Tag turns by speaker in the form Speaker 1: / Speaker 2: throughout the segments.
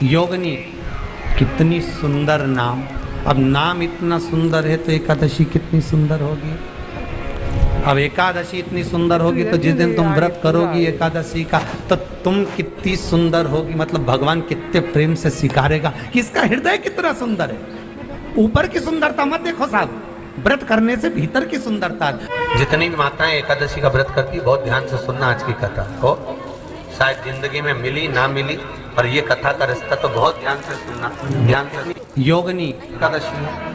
Speaker 1: योगिनी, कितनी सुंदर नाम। अब नाम इतना सुंदर है तो एकादशी कितनी सुंदर होगी। अब एकादशी इतनी सुंदर होगी तो जिस दिन तुम व्रत करोगी एकादशी का तो तुम कितनी सुंदर होगी। मतलब भगवान कितने प्रेम से स्वीकारेगा कि इसका हृदय कितना सुंदर है। ऊपर की सुंदरता मत देखो साहब, व्रत करने से भीतर की सुंदरता। जितनी भी माताएं एकादशी का व्रत करती बहुत ध्यान से सुनना आज की कथा को, शायद जिंदगी में मिली ना मिली, पर ये कथा का रिश्ता तो बहुत ध्यान से सुनना, ध्यान से। योगिनी एकादशी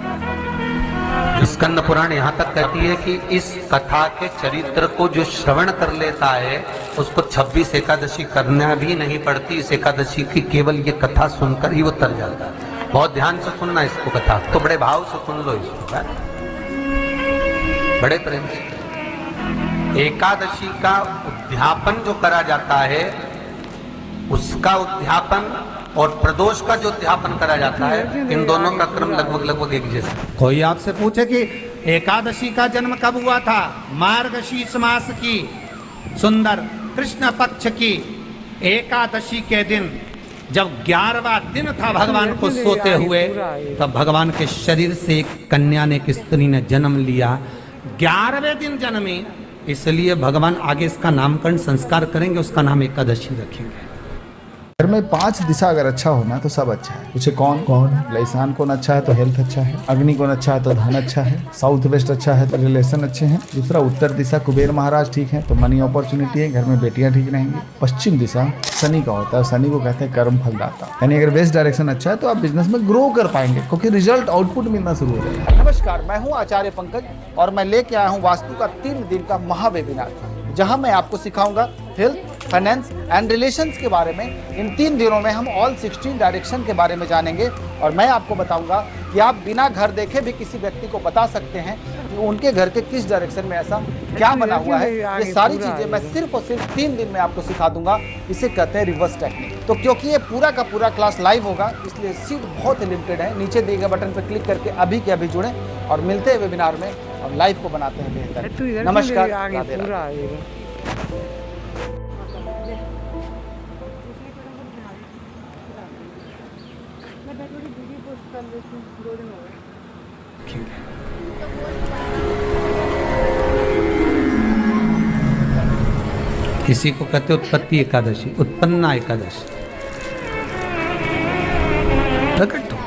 Speaker 1: स्कंद पुराण यहाँ तक कहती है कि इस कथा के चरित्र को जो श्रवण कर लेता है उसको 26 एकादशी करना भी नहीं पड़ती। इस एकादशी की केवल ये कथा सुनकर ही वो तर जाता है। बहुत ध्यान से सुनना इसको, कथा तो बड़े भाव से सुन लो इसको, बड़े प्रेम से। एकादशी का उद्यापन जो करा जाता है उसका उद्यापन और प्रदोष का जो उद्यापन करा जाता है, इन दोनों का क्रम लगभग एक जैसा। कोई आपसे पूछे कि एकादशी का जन्म कब हुआ था? मार्गशीर्ष मास की सुंदर कृष्ण पक्ष की एकादशी के दिन, जब 11वां दिन था भगवान को सोते हुए, तब भगवान के शरीर से एक कन्या ने, एक स्त्री ने जन्म लिया। 11वें दिन जन्मी, इसलिए भगवान आगे इसका नामकरण संस्कार करेंगे, उसका नाम एकादशी रखेंगे।
Speaker 2: घर में 5 दिशा अगर अच्छा होना तो सब अच्छा है। पूछे कौन ईशान कौन अच्छा है तो हेल्थ अच्छा है, अग्नि कौन अच्छा है तो धन अच्छा है, साउथ वेस्ट अच्छा है तो रिलेशन अच्छे हैं, दूसरा उत्तर दिशा कुबेर महाराज ठीक है तो मनी अपॉर्चुनिटी है, घर में बेटियां ठीक रहेंगी। पश्चिम दिशा शनि का होता है, शनि को कहते हैं कर्म फलदाता, यानी अगर वेस्ट डायरेक्शन अच्छा है तो आप बिजनेस में ग्रो कर पाएंगे क्योंकि रिजल्ट आउटपुट मिलना शुरू हो जाएगा।
Speaker 3: नमस्कार, मैं हूँ आचार्य पंकज और मैं लेके आया हूँ वास्तु का 3 दिन का महावेबिनार, जहाँ मैं आपको सिखाऊंगा हेल्थ, फाइनेंस एंड रिलेशंस के बारे में। इन 3 दिनों में हम ऑल 16 डायरेक्शन के बारे में जानेंगे और मैं आपको बताऊंगा कि आप बिना घर देखे भी किसी व्यक्ति को बता सकते हैं कि उनके घर के किस डायरेक्शन में ऐसा क्या बना हुआ है। ये सारी चीज़ें मैं सिर्फ और सिर्फ 3 दिन में आपको सिखा दूंगा। इसे कहते हैं रिवर्स टेक्निक। तो क्योंकि ये पूरा का पूरा क्लास लाइव होगा इसलिए सीट बहुत लिमिटेड है। नीचे दिए गए बटन पर क्लिक करके अभी के अभी जुड़ें और मिलते हैं वेबिनार में और लाइव को बनाते हैं बेहतर। नमस्कार, राधे राधे।
Speaker 1: इसी को कहते उत्पत्ति एकादशी, उत्पन्ना एकादशी। प्रकट हो,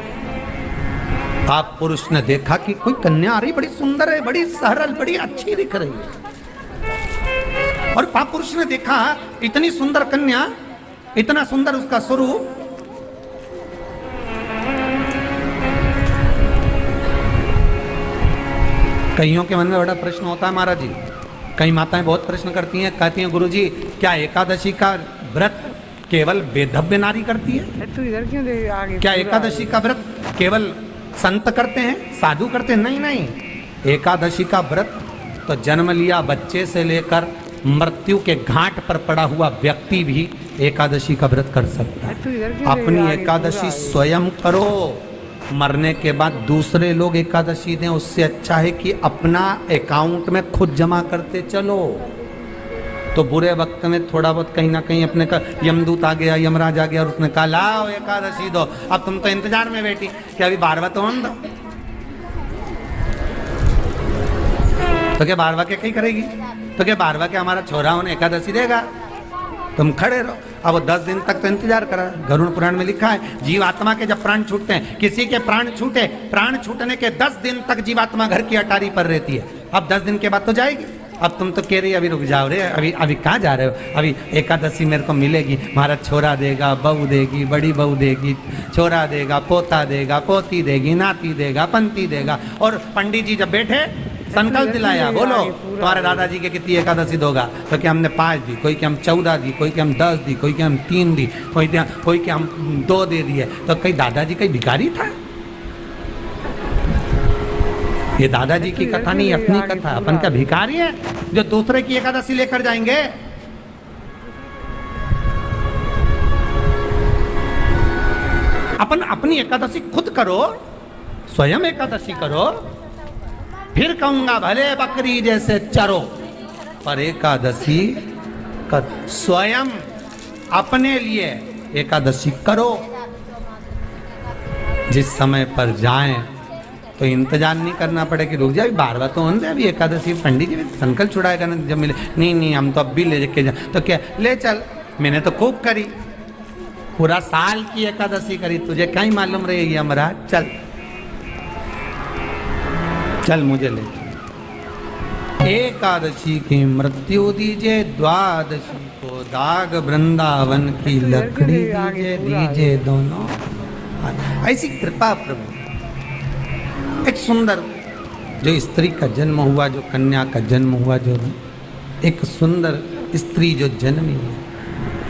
Speaker 1: आप पुरुष ने देखा कि कोई कन्या आ रही, बड़ी सुंदर है, बड़ी सरल, बड़ी अच्छी दिख रही है, और पाप पुरुष ने देखा इतनी सुंदर कन्या, इतना सुंदर उसका स्वरूप, कईयों के मन में बड़ा प्रश्न होता है महाराज जी। कई माताएं बहुत प्रश्न करती हैं, कहती हैं गुरुजी क्या एकादशी का व्रत केवल वेदव्य नारी करती है?
Speaker 4: तू इधर क्यों आगे?
Speaker 1: क्या एकादशी का व्रत केवल संत करते हैं, साधु करते हैं? नहीं नहीं, एकादशी का व्रत तो जन्म लिया बच्चे से लेकर मृत्यु के घाट पर पड़ा हुआ व्यक्ति भी एकादशी का व्रत कर सकता है। अपनी एकादशी स्वयं करो, मरने के बाद दूसरे लोग एकादशी दें, उससे अच्छा है कि अपना अकाउंट में खुद जमा करते चलो। तो बुरे वक्त में थोड़ा बहुत कहीं ना कहीं अपने का यमदूत आ गया, यमराज आ गया और उसने कहा लाओ एकादशी दो। अब तुम तो इंतजार में बैठी कि अभी 12वां तो हम दो, तो क्या 12वां के कहीं करेगी? तो क्या 12वां के हमारा छोरा उन्हें एकादशी देगा? तुम खड़े रहो। अब वो 10 दिन तक तो इंतजार करा। गरुड़ पुराण में लिखा है जीवात्मा के जब प्राण छूटते हैं, किसी के प्राण छूटे, प्राण छूटने के 10 दिन तक जीवात्मा घर की अटारी पर रहती है। अब 10 दिन के बाद तो जाएगी। अब तुम तो कह रही अभी रुक जाओ रे, अभी कहाँ जा रहे हो? अभी एकादशी मेरे को मिलेगी, हमारा छोरा देगा, बहू देगी, बड़ी बहू देगी, छोरा देगा, पोता देगा, पोती देगी, नाती देगा, पंती देगा। और पंडित जी जब बैठे संकल्प दिलाया, बोलो तुम्हारे दादाजी के कितनी एकादशी दोगा? तो क्या हमने 5 दी, कोई क्या हम 14 दी, कोई क्या हम 10 दी, कोई क्या हम 3 दी, कोई क्या हम 2 दे दिए। तो कहीं दादाजी कहीं भिखारी था? ये दादाजी की कथा नहीं, अपनी कथा। अपन क्या भिखारी है जो दूसरे की एकादशी लेकर जाएंगे? अपन अपनी एकादशी खुद करो, स्वयं एकादशी करो, फिर कहूंगा भले बकरी जैसे चरो, पर एकादशी कर। स्वयं अपने लिए एकादशी करो, जिस समय पर जाएं तो इंतजार नहीं करना पड़े कि रुक जाए, बार बार तो होने दे, अभी एकादशी पंडित जी भी संकल्प छुड़ाएगा ना जब मिले, नहीं हम तो अब भी ले के जाए, तो क्या ले चल, मैंने तो खूब करी, पूरा साल की एकादशी करी, तुझे क्या ही मालूम रहेगी हमारा, चल चल मुझे ले चल। एकादशी की मृत्यु दीजिए, द्वादशी को दाग वृंदावन की लकड़ी दीजिए दोनों। ऐसी कृपा प्रभु। एक सुंदर जो स्त्री का जन्म हुआ, जो कन्या का जन्म हुआ, जो एक सुंदर स्त्री जो जन्मी है,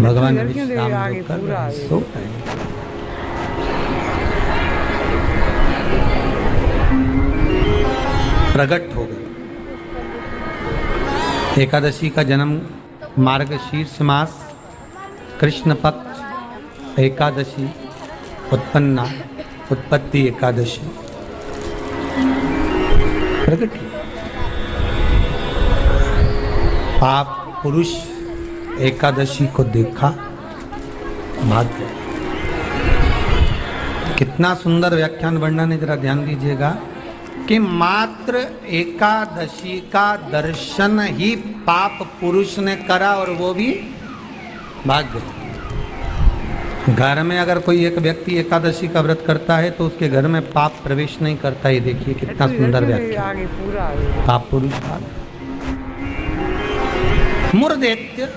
Speaker 1: भगवान विश्राम जो कर रहे हैं, सो रहे हैं। प्रकट हो गए। एकादशी का जन्म मार्गशीर्ष मास कृष्ण पक्ष एकादशी उत्पन्ना, उत्पत्ति एकादशी प्रकट। पाप पुरुष एकादशी को देखा, भाग्य। कितना सुंदर व्याख्यान वर्णन है, जरा ध्यान दीजिएगा कि मात्र एकादशी का दर्शन ही पाप पुरुष ने करा, और वो भी भाग्य। घर में अगर कोई एक व्यक्ति एकादशी का व्रत करता है तो उसके घर में पाप प्रवेश नहीं करता। ये देखिए कितना सुंदर व्याख्यान। पाप पुरुष मुरदैत्य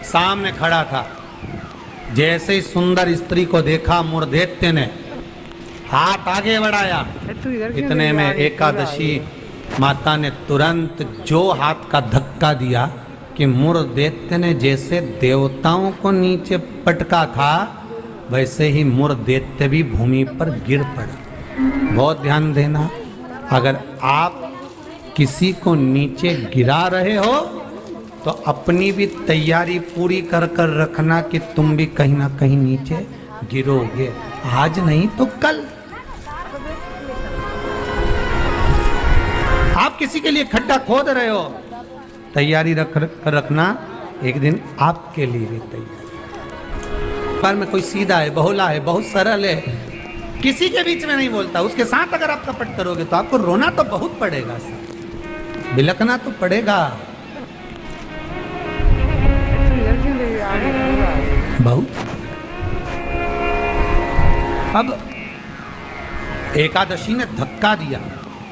Speaker 1: सामने खड़ा था, जैसे ही सुंदर स्त्री को देखा मुरदैत्य ने हाथ आगे बढ़ाया, इतने में एकादशी माता ने तुरंत जो हाथ का धक्का दिया कि मुरदैत्य ने जैसे देवताओं को नीचे पटका था, वैसे ही मुरदैत्य भी भूमि पर गिर पड़ा। बहुत ध्यान देना, अगर आप किसी को नीचे गिरा रहे हो तो अपनी भी तैयारी पूरी कर कर रखना कि तुम भी कहीं ना कहीं नीचे गिरोगे, आज नहीं तो कल। आप किसी के लिए खड्डा खोद रहे हो, तैयारी रखना, एक दिन आपके लिए भी तैयारी। पर में कोई सीधा है, बहुला है, बहुत सरल है, किसी के बीच में नहीं बोलता, उसके साथ अगर आप कपट करोगे तो आपको रोना तो बहुत पड़ेगा, बिलकना तो पड़ेगा बहुत। अब एकादशी ने धक्का दिया,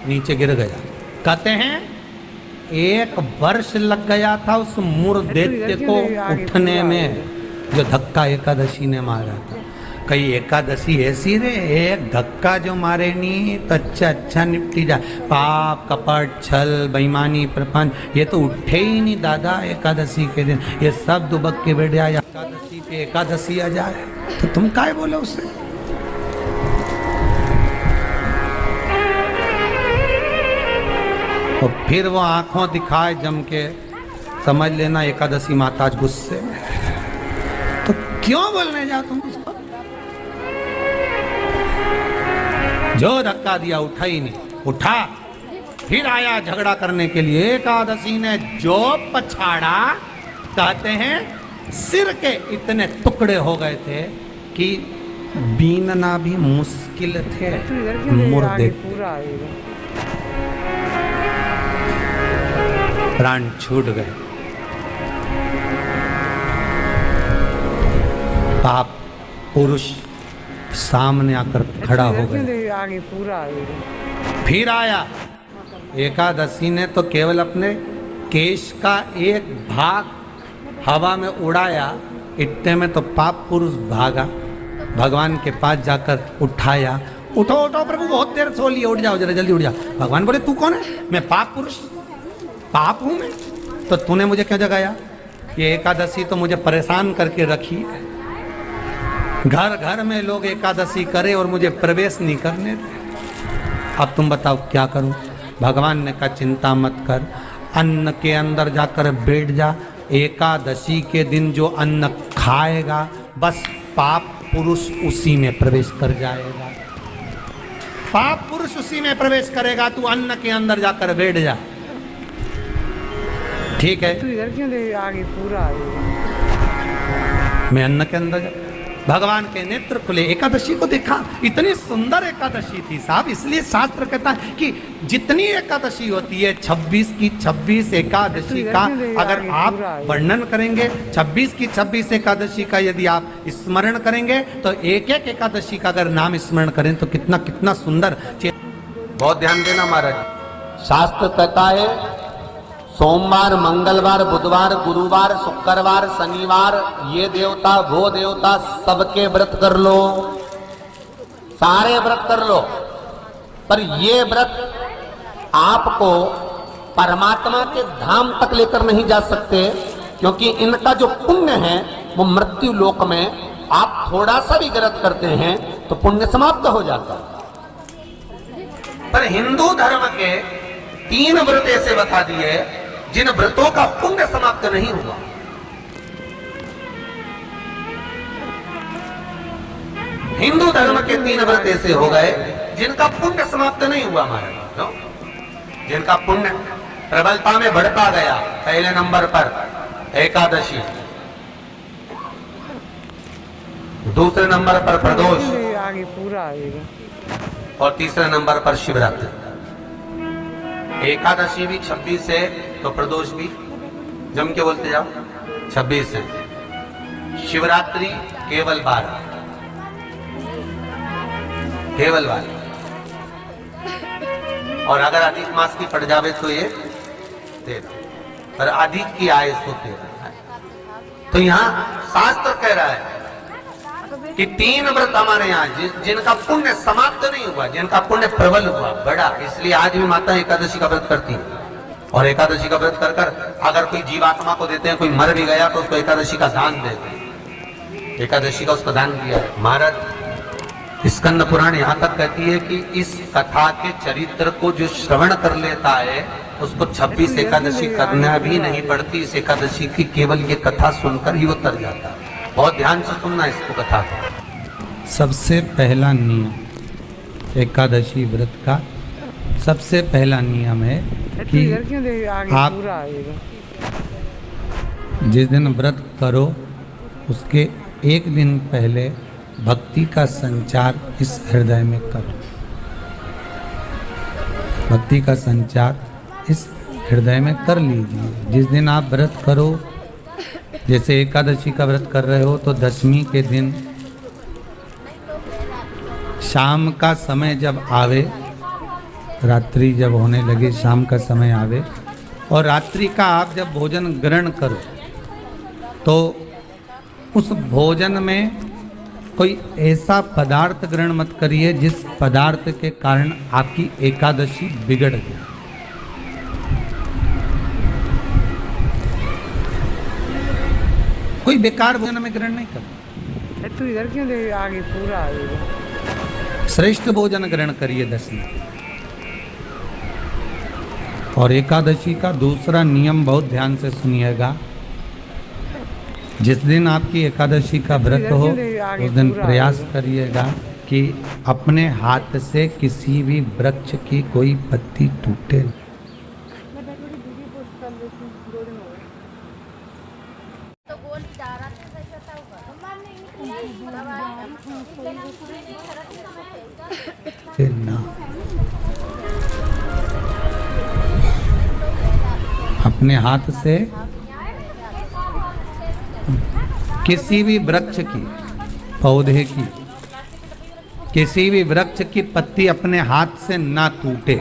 Speaker 1: नीचे गिर गया। कहते हैं 1 वर्ष लग गया था उस मुरदैत्य को उठने में, जो धक्का एकादशी ने मारा था। कई एकादशी ऐसी रे, एक धक्का जो मारे नहीं तो अच्छा निपटी जाए। पाप कपट छल बेईमानी प्रपंच ये तो उठे ही नहीं दादा एकादशी के दिन, ये सब दुबक के बैठ जाए एकादशी पे, एकादशी आ जाए तो तुम काय बोले उससे। और फिर वो आंखों दिखाए जम के, समझ लेना एकादशी माता आज गुस्से में। तो क्यों बोलने जाओ तुम उसको? जो धक्का दिया उठा ही नहीं, उठा फिर आया झगड़ा करने के लिए। एकादशी ने जो पछाड़ा, कहते हैं सिर के इतने टुकड़े हो गए थे कि बीनना भी मुश्किल थे। मुर्दे प्राण छूट गए। पाप पुरुष सामने आकर खड़ा हो गया। फिर आया एकादशी ने तो केवल अपने केश का एक भाग हवा में उड़ाया, इतने में तो पाप पुरुष भागा, भगवान के पास जाकर उठाया। उठो उठो प्रभु, बहुत देर सो लिए, उठ जाओ जरा जल्दी उठ जाओ। भगवान बोले तू कौन है? मैं पाप पुरुष, पाप हूं मैं, तो तूने मुझे क्यों जगाया? ये एकादशी तो मुझे परेशान करके रखी। घर घर में लोग एकादशी करे और मुझे प्रवेश नहीं करने दे। अब तुम बताओ क्या करूं? भगवान ने कहा चिंता मत कर, अन्न के अंदर जाकर बैठ जा। एकादशी के दिन जो अन्न खाएगा बस पाप पुरुष उसी में प्रवेश कर जाएगा। पाप पुरुष उसी में प्रवेश करेगा, तू अन्न के अंदर जाकर बैठ जा। ठीक है,
Speaker 4: तू इधर क्यों आगे पूरा
Speaker 1: मैं अन्न के अंदर जा, भगवान के नेत्र खुले, एकादशी को देखा, इतनी सुंदर एकादशी थी साहब। इसलिए शास्त्र कहता है कि जितनी एकादशी होती है 26 की 26 एकादशी का अगर आप वर्णन करेंगे, 26 की 26 एकादशी का यदि आप स्मरण करेंगे तो एक एक एकादशी का अगर नाम स्मरण करें तो कितना कितना सुंदर। बहुत ध्यान देना महाराज, शास्त्र कहता है सोमवार, मंगलवार, बुधवार, गुरुवार, शुक्रवार, शनिवार, ये देवता वो देवता सबके व्रत कर लो, सारे व्रत कर लो, पर ये व्रत आपको परमात्मा के धाम तक लेकर नहीं जा सकते, क्योंकि इनका जो पुण्य है वो मृत्यु लोक में आप थोड़ा सा भी व्रत करते हैं तो पुण्य समाप्त हो जाता है। पर हिंदू धर्म के 3 व्रत ऐसे बता दिए जिन व्रतों का पुण्य समाप्त नहीं हुआ। हिंदू धर्म के 3 व्रत ऐसे हो गए जिनका पुण्य समाप्त नहीं हुआ महाराज, जिनका पुण्य प्रबलता में बढ़ता गया। पहले नंबर पर एकादशी, दूसरे नंबर पर प्रदोष,
Speaker 4: आगे पूरा आएगा,
Speaker 1: और तीसरे नंबर पर शिवरात्रि। एकादशी भी 26 है तो प्रदोष भी जम के बोलते जाओ 26 है, शिवरात्रि केवल 12, केवल 12, और अगर अधिक मास की पड़ जावे तो ये 13, पर अधिक की आय सो 13। तो यहाँ शास्त्र कह रहा है कि 3 व्रत हमारे यहाँ जिनका पुण्य समाप्त नहीं हुआ, जिनका पुण्य प्रबल हुआ, बढ़ा, इसलिए आज भी माता एकादशी का व्रत करती है। और एकादशी का व्रत कर कर अगर कोई जीवात्मा को देते हैं, कोई मर भी गया तो उसको एकादशी का दान देते हैं, एकादशी का उसको दान दिया। महाराज स्कंद पुराण यहाँ तक कहती है कि इस कथा के चरित्र को जो श्रवण कर लेता है उसको 26 एकादशी करना भी नहीं पड़ती। इस एकादशी की केवल ये कथा सुनकर ही वो तर जाता है। बहुत ध्यान से सुनना इसको कथा को। सबसे पहला नियम एकादशी व्रत का, सबसे पहला नियम है कि आप
Speaker 4: पूरा आएगा,
Speaker 1: जिस दिन व्रत करो उसके एक दिन पहले भक्ति का संचार इस हृदय में करो। भक्ति का संचार इस हृदय में कर लीजिए। जिस दिन आप व्रत करो, जैसे एकादशी का व्रत कर रहे हो तो दशमी के दिन शाम का समय जब आवे, रात्रि जब होने लगे, शाम का समय आवे और रात्रि का आप जब भोजन ग्रहण करो तो उस भोजन में कोई ऐसा पदार्थ ग्रहण मत करिए जिस पदार्थ के कारण आपकी एकादशी बिगड़ जाए। कोई बेकार भोजन में ग्रहण नहीं करना।
Speaker 4: तू इधर क्यों दे, आगे पूरा आएगा।
Speaker 1: श्रेष्ठ भोजन ग्रहण करिए दशमी। और एकादशी का दूसरा नियम बहुत ध्यान से सुनिएगा। जिस दिन आपकी एकादशी का व्रत हो उस दिन प्रयास करिएगा कि अपने हाथ से किसी भी वृक्ष की कोई पत्ती टूटे। ना अपने हाथ से किसी भी वृक्ष की, पौधे की, किसी भी वृक्ष की पत्ती अपने हाथ से ना टूटे।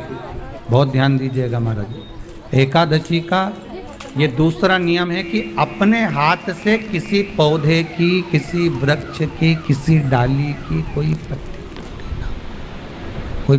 Speaker 1: बहुत ध्यान दीजिएगा महाराज। एकादशी का ये दूसरा नियम है कि अपने हाथ से किसी पौधे की, किसी वृक्ष की, किसी डाली की कोई पत्ती